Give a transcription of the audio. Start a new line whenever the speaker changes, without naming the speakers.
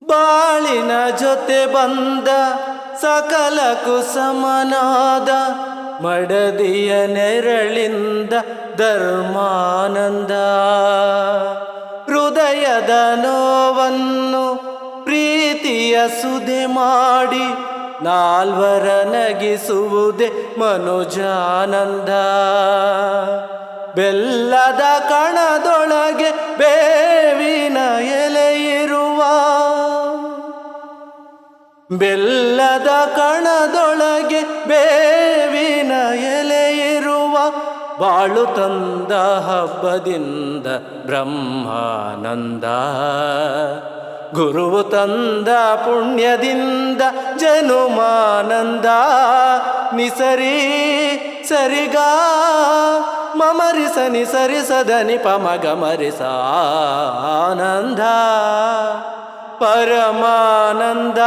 ಬಾಳಿನ ಜೊತೆ ಬಂದ ಸಕಲ ಕುಸಮನಾದ ಮಡದಿಯ ನೆರಳಿಂದ ಧರ್ಮಾನಂದ. ಹೃದಯದ ನೋವನ್ನು ಪ್ರೀತಿಯ ಸುದೆ ಮಾಡಿ ನಾಲ್ವರ ನಗಿಸುವುದೇ ಮನುಜಾನಂದ. ಬೆಲ್ಲದ ಕಣದೊಳಗೆ ಬೇವಿನ ಎಲೆ ಇರುವ, ಬೆಲ್ಲದ ಕಣದೊಳಗೆ ಬೇವಿನ ಎಲೆ ಇರುವ ಬಾಳು ತಂದ ಹಬ್ಬದಿಂದ ಬ್ರಹ್ಮಾನಂದ. ಗುರುವು ತಂದ ಪುಣ್ಯದಿಂದ ಜನುಮಾನಂದ. ನಿಸರಿ ಸರಿಗ ಮಮರಿಸ ನಿಸರಿಸ ಧನಿ ಪಮಗ ಮರಿಸ ಆನಂದ ಪರಮಾನಂದ.